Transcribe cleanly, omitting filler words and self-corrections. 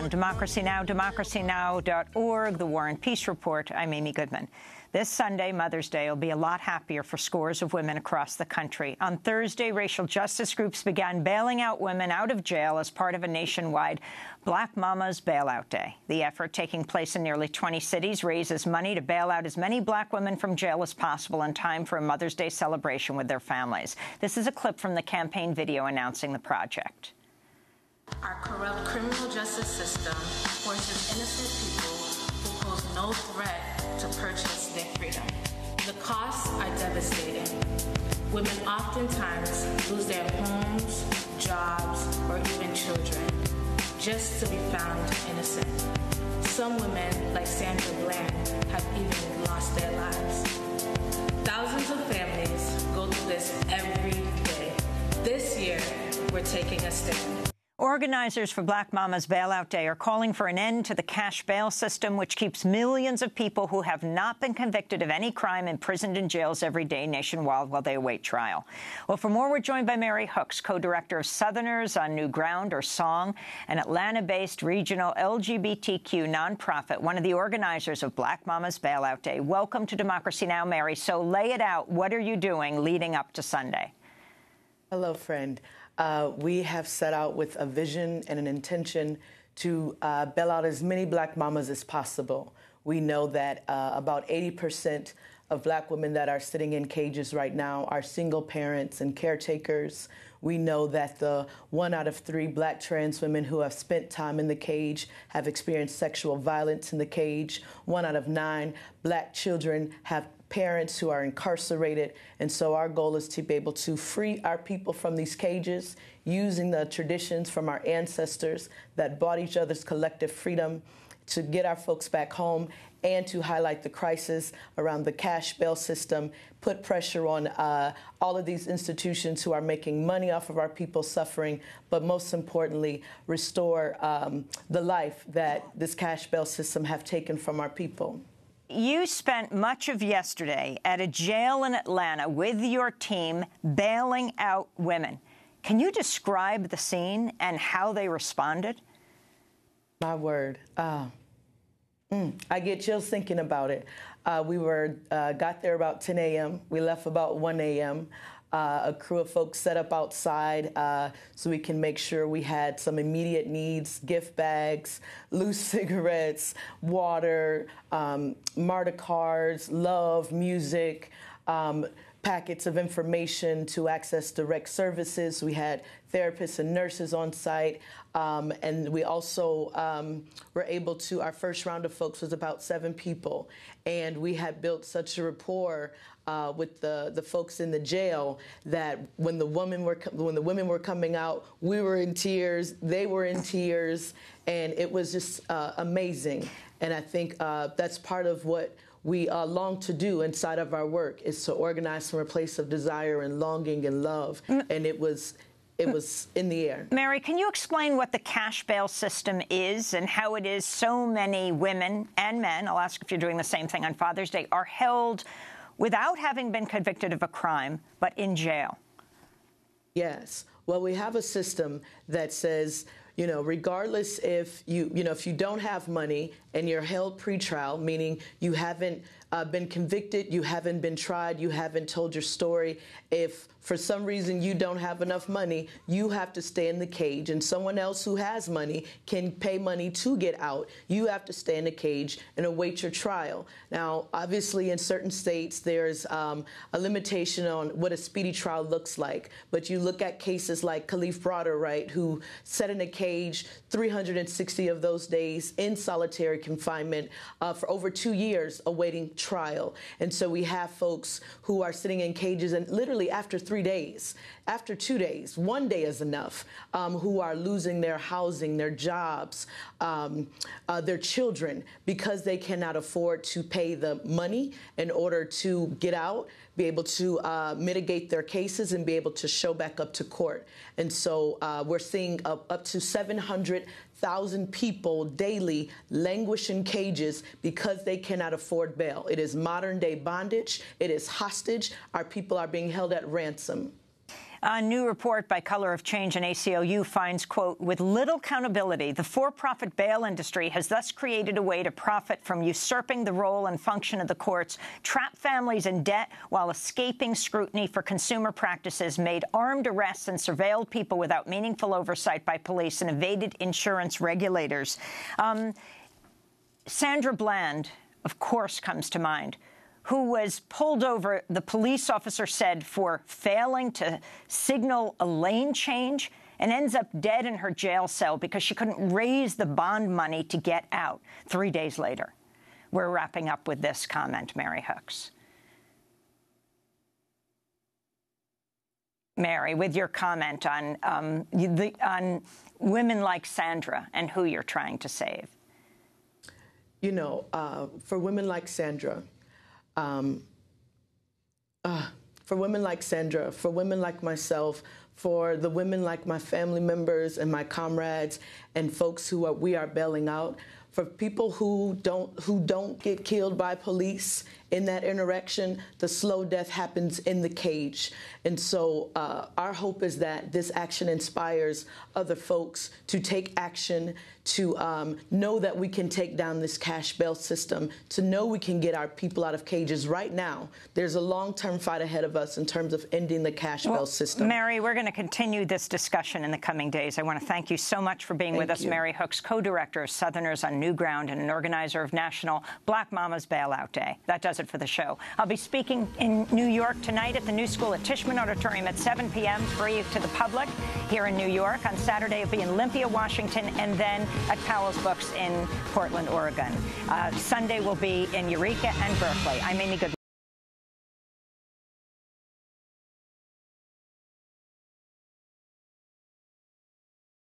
On Democracy Now!, democracynow.org, The War and Peace Report, I'm Amy Goodman. This Sunday, Mother's Day, will be a lot happier for scores of women across the country. On Thursday, racial justice groups began bailing out women out of jail as part of a nationwide Black Mamas Bailout Day. The effort, taking place in nearly 20 cities, raises money to bail out as many black women from jail as possible in time for a Mother's Day celebration with their families. This is a clip from the campaign video announcing the project. Our corrupt criminal justice system forces innocent people who pose no threat to purchase their freedom. The costs are devastating. Women oftentimes lose their homes, jobs, or even children just to be found innocent. Some women, like Sandra Bland, have even lost their lives. Thousands of families go through this every day. This year, we're taking a stand. Organizers for Black Mamas Bailout Day are calling for an end to the cash bail system, which keeps millions of people who have not been convicted of any crime imprisoned in jails every day nationwide while they await trial. Well, for more, we're joined by Mary Hooks, co-director of Southerners on New Ground, or SONG, an Atlanta-based regional LGBTQ nonprofit, one of the organizers of Black Mamas Bailout Day. Welcome to Democracy Now!, Mary. So lay it out. What are you doing leading up to Sunday? Hello, friend. We have set out with a vision and an intention to bail out as many black mamas as possible. We know that about 80% of black women that are sitting in cages right now are single parents and caretakers. We know that the 1 out of 3 black trans women who have spent time in the cage have experienced sexual violence in the cage. 1 out of 9 black children have parents who are incarcerated. And so our goal is to be able to free our people from these cages using the traditions from our ancestors that brought each other's collective freedom, to get our folks back home, and to highlight the crisis around the cash bail system, put pressure on all of these institutions who are making money off of our people suffering, but most importantly, restore the life that this cash bail system have taken from our people. You spent much of yesterday at a jail in Atlanta with your team bailing out women. Can you describe the scene and how they responded? My word. I get chills thinking about it. We got there about 10 a.m. We left about 1 a.m. A crew of folks set up outside so we can make sure we had some immediate needs: gift bags, loose cigarettes, water, MARTA cards, love, music, packets of information to access direct services. We had therapists and nurses on site. And we also were able to, our first round of folks was about 7 people. And we had built such a rapport with the folks in the jail that when the women were coming out, we were in tears, they were in tears, and it was just amazing. And I think that's part of what we long to do inside of our work, is to organize from a place of desire and longing and love. And it was in the air. Mary, can you explain what the cash bail system is and how it is so many women and men, I'll ask if you're doing the same thing on Father's Day, are held without having been convicted of a crime, but in jail? Yes. Well, we have a system that says, you know, regardless if if you don't have money and you're held pretrial, meaning you haven't been convicted, you haven't been tried, you haven't told your story, if for some reason you don't have enough money, you have to stay in the cage, and someone else who has money can pay money to get out. You have to stay in the cage and await your trial. Now, obviously, in certain states, there's a limitation on what a speedy trial looks like. But you look at cases like Kalief Browder, right, who sat in a cage 360 of those days in solitary confinement for over 2 years awaiting trial. And so we have folks who are sitting in cages, and literally after 3 days, after 2 days, 1 day is enough, who are losing their housing, their jobs, their children, because they cannot afford to pay the money in order to get out, be able to mitigate their cases, and be able to show back up to court. And so we're seeing up to 700,000 people daily languish in cages because they cannot afford bail. It is modern day bondage. It is hostage. Our people are being held at ransom. A new report by Color of Change and ACLU finds, quote, with little accountability, the for-profit bail industry has thus created a way to profit from usurping the role and function of the courts, trap families in debt while escaping scrutiny for consumer practices, made armed arrests and surveilled people without meaningful oversight by police, and evaded insurance regulators. Sandra Bland, of course, comes to mind, who was pulled over, the police officer said, for failing to signal a lane change, and ends up dead in her jail cell because she couldn't raise the bond money to get out 3 days later. We're wrapping up with this comment, Mary Hooks. Mary, with your comment on women like Sandra and who you're trying to save. You know, for women like Sandra, for women like myself, for the women like my family members and my comrades and folks who we are bailing out, for people who don't get killed by police in that interaction, the slow death happens in the cage. And so our hope is that this action inspires other folks to take action, to know that we can take down this cash bail system, to know we can get our people out of cages right now. There's a long-term fight ahead of us in terms of ending the cash bail system. Mary, we're going to continue this discussion in the coming days. I want to thank you so much for being with us. Mary Hooks, co-director of Southerners on New Ground and an organizer of National Black Mamas Bailout Day. That does it for the show. I'll be speaking in New York tonight at the New School at Tishman Auditorium at 7 p.m., free to the public here in New York. On Saturday, it'll be in Olympia, Washington, and then at Powell's Books in Portland, Oregon. Sunday will be in Eureka and Berkeley. I'm Amy Goodman.